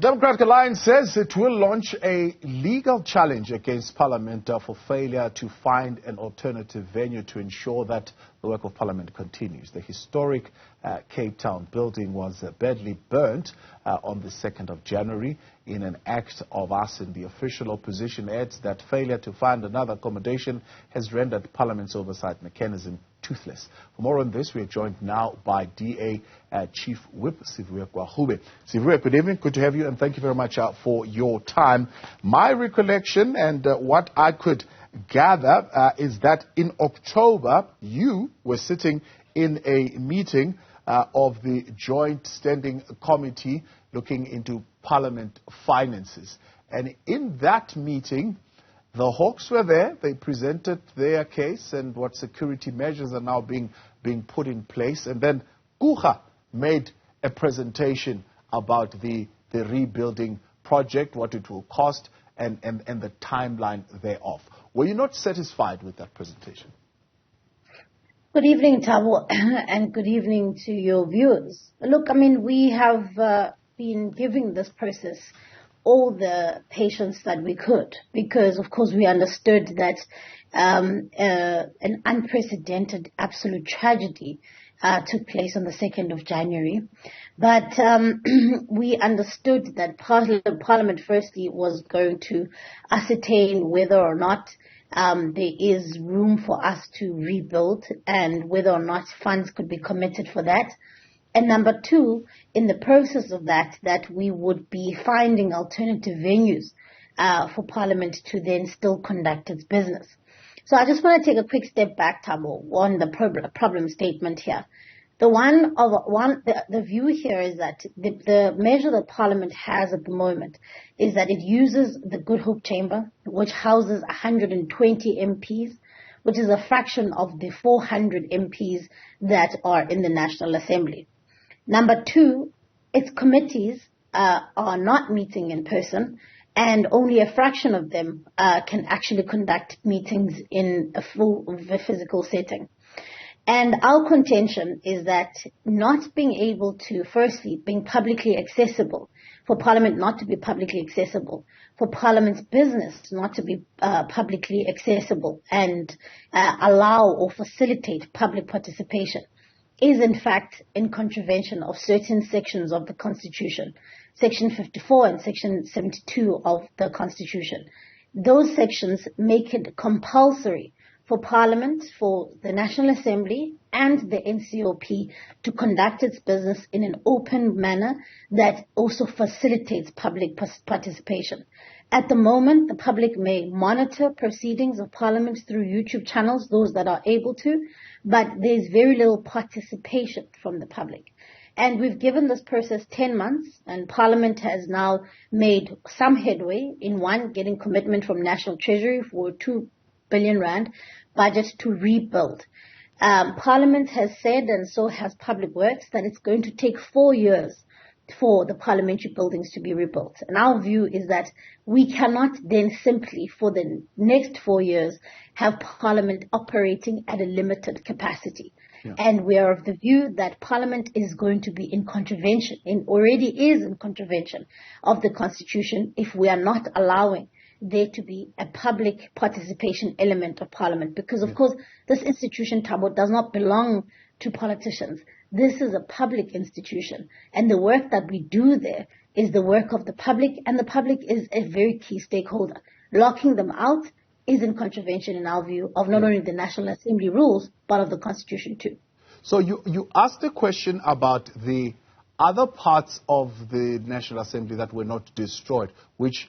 Democratic Alliance says it will launch a legal challenge against Parliament for failure to find an alternative venue to ensure that the work of Parliament continues. The historic Cape Town building was badly burnt on the 2nd of January in an act of arson. The official opposition adds that failure to find another accommodation has rendered Parliament's oversight mechanism toothless. For more on this, we are joined now by DA Chief Whip Siviwe Gwarube. Siviwe, good evening. Good to have you, and thank you very much for your time. My recollection and what I could gather is that in October, you were sitting in a meeting of the Joint Standing Committee looking into Parliament finances. And in that meeting, the Hawks were there. They presented their case and what security measures are now being put in place. And then Kucha made a presentation about the rebuilding project, what it will cost, and the timeline thereof. Were you not satisfied with that presentation? Good evening, Thabo, and good evening to your viewers. Look, I mean, we have been giving this process all the patience that we could, because of course we understood that an unprecedented absolute tragedy took place on the 2nd of January. But we understood that Parliament firstly was going to ascertain whether or not there is room for us to rebuild and whether or not funds could be committed for that. And number two, in the process of that we would be finding alternative venues for Parliament to then still conduct its business. So I just want to take a quick step back, Thabo, on the problem statement here. The view here is that the measure that Parliament has at the moment is that it uses the Good Hope Chamber, which houses 120 MPs, which is a fraction of the 400 MPs that are in the National Assembly. Number two, its committees are not meeting in person, and only a fraction of them can actually conduct meetings in a full physical setting. And our contention is that not being able to, firstly, being publicly accessible, for Parliament not to be publicly accessible, for Parliament's business not to be publicly accessible and allow or facilitate public participation, is in fact in contravention of certain sections of the Constitution, Section 54 and Section 72 of the Constitution. Those sections make it compulsory for Parliament, for the National Assembly and the NCOP to conduct its business in an open manner that also facilitates public participation. At the moment, the public may monitor proceedings of Parliament through YouTube channels, those that are able to, but there's very little participation from the public. And we've given this process 10 months, and Parliament has now made some headway in one, getting commitment from National Treasury for 2 billion rand budget to rebuild. Parliament has said, and so has Public Works, that it's going to take 4 years for the parliamentary buildings to be rebuilt. And our view is that we cannot then simply, for the next 4 years, have Parliament operating at a limited capacity. Yeah. And we are of the view that Parliament is going to be in contravention, and already is in contravention of the Constitution, if we are not allowing there to be a public participation element of Parliament. Because, of course, this institution, Thabo, does not belong to politicians. This is a public institution. And the work that we do there is the work of the public, and the public is a very key stakeholder. Locking them out is in contravention, in our view, of not only the National Assembly rules, but of the Constitution too. So you asked a question about the other parts of the National Assembly that were not destroyed, which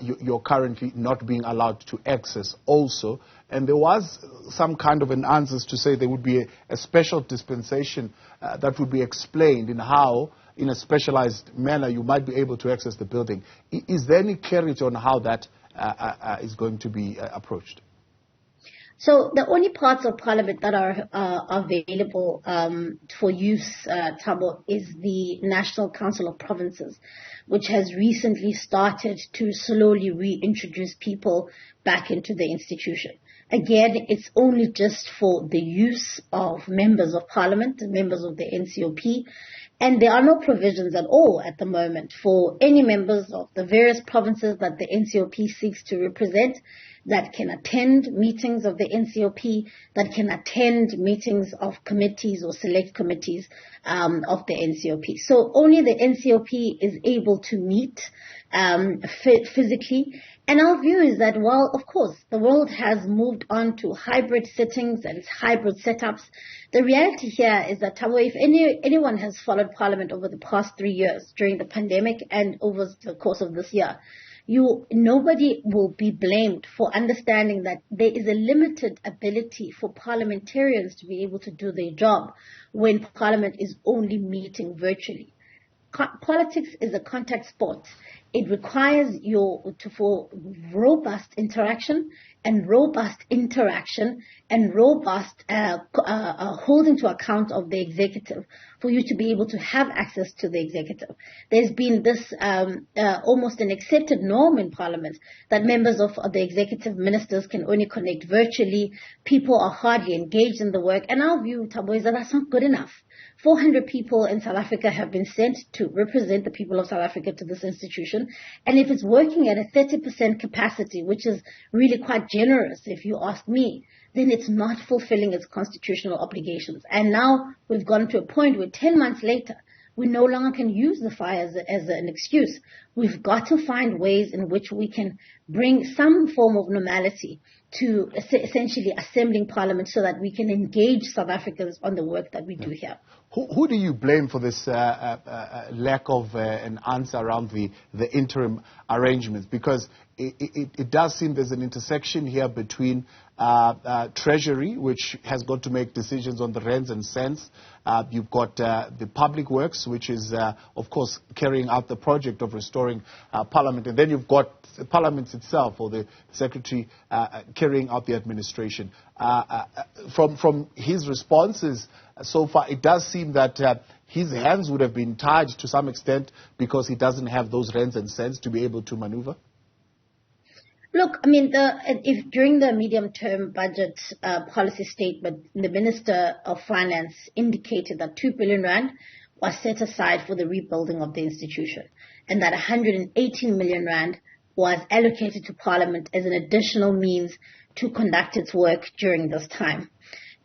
you're currently not being allowed to access also. And there was some kind of an answer to say there would be a special dispensation that would be explained in how, in a specialized manner, you might be able to access the building. Is there any clarity on how that is going to be approached? So the only parts of Parliament that are available for use, Thabo, is the National Council of Provinces, which has recently started to slowly reintroduce people back into the institution. Again, it's only just for the use of members of Parliament, members of the NCOP, And there are no provisions at all at the moment for any members of the various provinces that the NCOP seeks to represent that can attend meetings of the NCOP, that can attend meetings of committees or select committees of the NCOP. So only the NCOP is able to meet physically. And our view is that while, of course, the world has moved on to hybrid sittings and hybrid setups, the reality here is that, Thabo, if anyone has followed Parliament over the past 3 years during the pandemic and over the course of this year, nobody will be blamed for understanding that there is a limited ability for parliamentarians to be able to do their job when Parliament is only meeting virtually. Politics is a contact sport. It requires for robust interaction and robust holding to account of the executive for you to be able to have access to the executive. There's been this almost an accepted norm in Parliament that members of the executive ministers can only connect virtually. People are hardly engaged in the work. And our view, Thabo, is that that's not good enough. 400 people in South Africa have been sent to represent the people of South Africa to this institution. And if it's working at a 30% capacity, which is really quite generous if you ask me, then it's not fulfilling its constitutional obligations. And now we've gotten to a point where 10 months later, we no longer can use the fire as an excuse. We've got to find ways in which we can bring some form of normality to essentially assembling Parliament so that we can engage South Africans on the work that we do here. Who do you blame for this lack of an answer around the interim arrangements? Because it does seem there's an intersection here between Treasury, which has got to make decisions on the rands and cents. You've got the Public Works, which is, of course, carrying out the project of restoring Parliament. And then you've got the Parliament itself, or the Secretary carrying out the administration. From his responses so far, it does seem that his hands would have been tied to some extent because he doesn't have those rands and cents to be able to maneuver. Look, I mean, if during the medium-term budget policy statement, the Minister of Finance indicated that 2 billion rand was set aside for the rebuilding of the institution, and that 118 million rand was allocated to Parliament as an additional means to conduct its work during this time.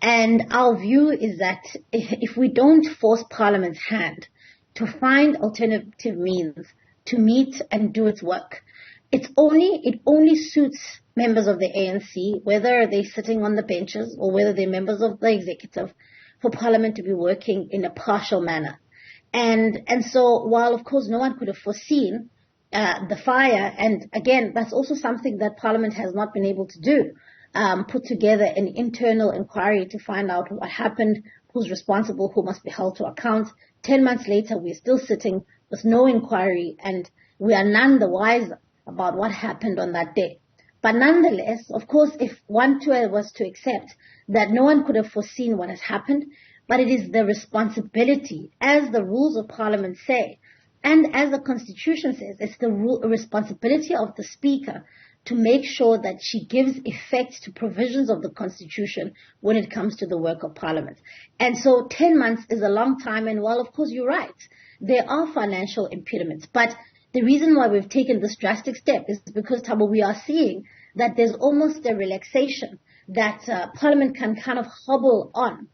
And our view is that if we don't force Parliament's hand to find alternative means to meet and do its work, it only suits members of the ANC, whether they're sitting on the benches or whether they're members of the executive, for Parliament to be working in a partial manner. And so while, of course, no one could have foreseen the fire, and again, that's also something that Parliament has not been able to do, put together an internal inquiry to find out what happened, who's responsible, who must be held to account. 10 months later, we're still sitting with no inquiry, and we are none the wiser about what happened on that day. But nonetheless, of course, if one was to accept that no one could have foreseen what has happened, but it is the responsibility, as the rules of Parliament say, and as the Constitution says, it's the responsibility of the Speaker to make sure that she gives effect to provisions of the Constitution when it comes to the work of Parliament. And so 10 months is a long time, and while, of course, you're right, there are financial impediments, but the reason why we've taken this drastic step is because, Thabo, we are seeing that there's almost a relaxation that Parliament can kind of hobble on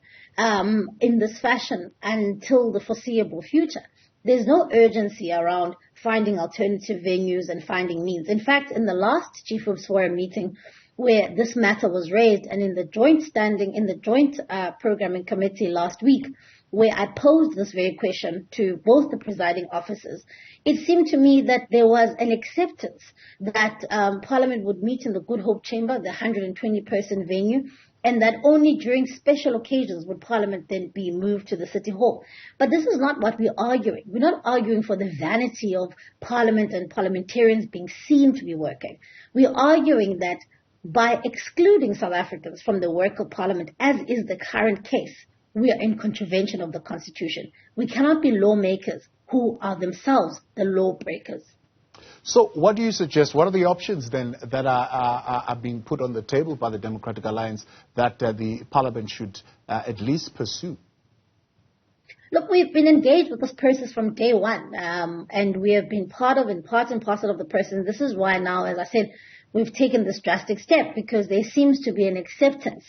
in this fashion until the foreseeable future. There's no urgency around finding alternative venues and finding means. In fact, in the last Chief Whips Forum meeting where this matter was raised, and in the joint programming committee last week, where I posed this very question to both the presiding officers, it seemed to me that there was an acceptance that Parliament would meet in the Good Hope Chamber, the 120-person venue, and that only during special occasions would Parliament then be moved to the City Hall. But this is not what we're arguing. We're not arguing for the vanity of Parliament and parliamentarians being seen to be working. We're arguing that by excluding South Africans from the work of Parliament, as is the current case, we are in contravention of the Constitution. We cannot be lawmakers who are themselves the lawbreakers. So what do you suggest? What are the options then that are being put on the table by the Democratic Alliance that the Parliament should at least pursue? Look, we've been engaged with this process from day one, and we have been part and parcel of the process. And this is why now, as I said, we've taken this drastic step, because there seems to be an acceptance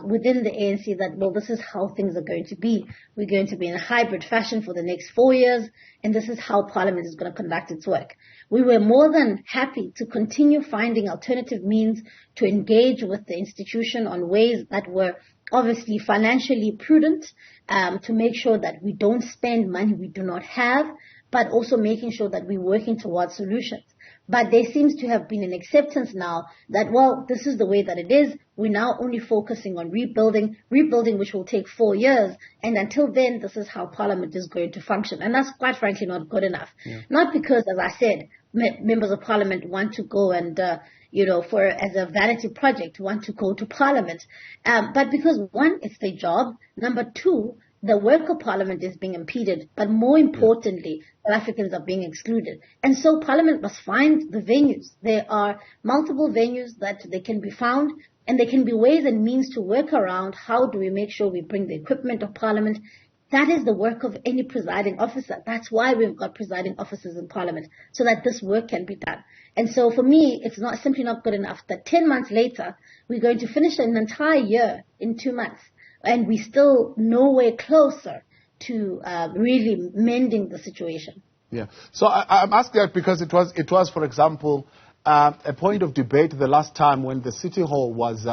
within the ANC that, well, this is how things are going to be. We're going to be in a hybrid fashion for the next 4 years, and this is how Parliament is going to conduct its work. We were more than happy to continue finding alternative means to engage with the institution on ways that were obviously financially prudent, to make sure that we don't spend money we do not have, but also making sure that we're working towards solutions. But there seems to have been an acceptance now that, well, this is the way that it is. We're now only focusing on rebuilding, which will take 4 years. And until then, this is how Parliament is going to function. And that's quite frankly not good enough. Yeah. Not because, as I said, members of Parliament want to go and, as a vanity project, want to go to Parliament. But because, one, it's their job. Number two, the work of Parliament is being impeded, but more importantly, South Africans are being excluded. And so Parliament must find the venues. There are multiple venues that they can be found, and there can be ways and means to work around how do we make sure we bring the equipment of Parliament. That is the work of any presiding officer. That's why we've got presiding officers in Parliament, so that this work can be done. And so for me, it's simply not good enough that 10 months later, we're going to finish an entire year in 2 months. And we're still nowhere closer to really mending the situation. Yeah. So I'm asking that because it was, for example, a point of debate the last time when the City Hall was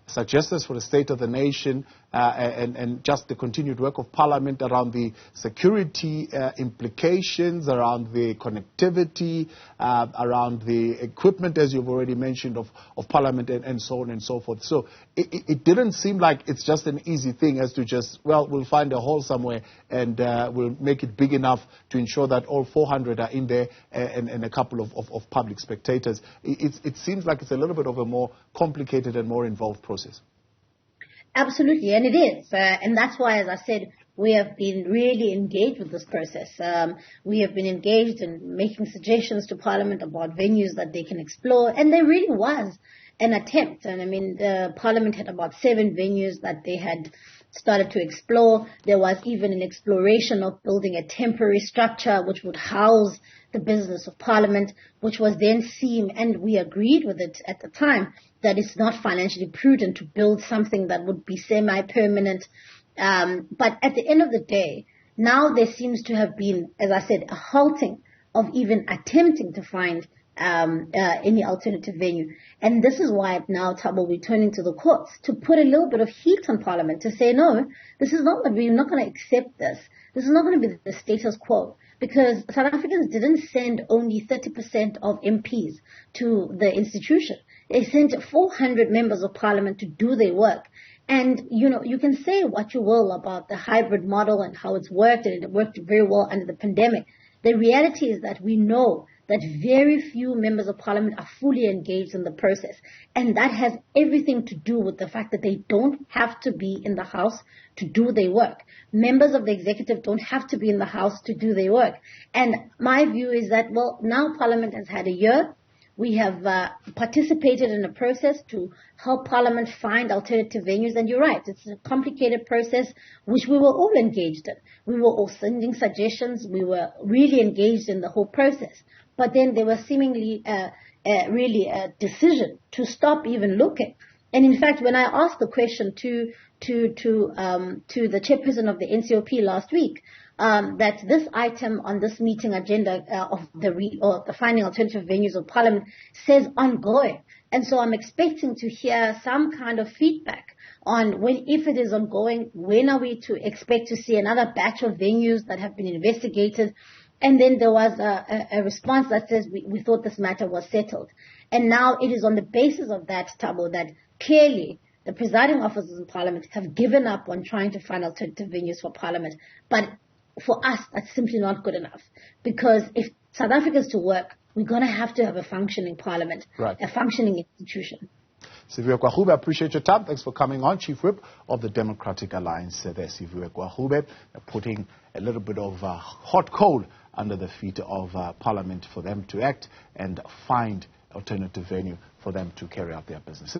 suggested for the State of the Nation and just the continued work of Parliament around the security implications, around the connectivity, around the equipment, as you've already mentioned, of Parliament and so on and so forth. So it didn't seem like it's just an easy thing as to just, well, we'll find a hall somewhere and we'll make it big enough to ensure that all 400 are in there and a couple of public spectators. It seems like it's a little bit of a more complicated and more involved process. Absolutely, and it is. And that's why, as I said, we have been really engaged with this process. We have been engaged in making suggestions to Parliament about venues that they can explore. And there really was an attempt. And I mean, the Parliament had about 7 venues that they had started to explore. There was even an exploration of building a temporary structure which would house the business of Parliament, which was then seen, and we agreed with it at the time, that it's not financially prudent to build something that would be semi-permanent. But at the end of the day, now there seems to have been, as I said, a halting of even attempting to find any alternative venue. And this is why now, Thabo, we're turning to the courts to put a little bit of heat on Parliament to say, no, this is not, we're not going to accept this. This is not going to be the status quo. Because South Africans didn't send only 30% of MPs to the institution. They sent 400 members of Parliament to do their work. And, you can say what you will about the hybrid model and how it's worked, and it worked very well under the pandemic. The reality is that we know that very few members of Parliament are fully engaged in the process. And that has everything to do with the fact that they don't have to be in the House to do their work. Members of the executive don't have to be in the House to do their work. And my view is that, well, now Parliament has had a year. We have participated in a process to help Parliament find alternative venues. And you're right, it's a complicated process, which we were all engaged in. We were all sending suggestions. We were really engaged in the whole process. But then there was seemingly really a decision to stop even looking. And in fact, when I asked the question to the chairperson of the NCOP last week, that this item on this meeting agenda of the finding alternative venues of Parliament says ongoing. And so I'm expecting to hear some kind of feedback on if it is ongoing, when are we to expect to see another batch of venues that have been investigated. And then there was a response that says we thought this matter was settled. And now it is on the basis of that, Thabo, that clearly the presiding officers in Parliament have given up on trying to find alternative venues for Parliament. But for us, that's simply not good enough. Because if South Africa is to work, we're going to have a functioning Parliament, right, a functioning institution. Siviwe Gwarube, I appreciate your time. Thanks for coming on. Chief Whip of the Democratic Alliance there, Siviwe Gwarube, putting a little bit of hot coal under the feet of Parliament for them to act and find alternative venue for them to carry out their business.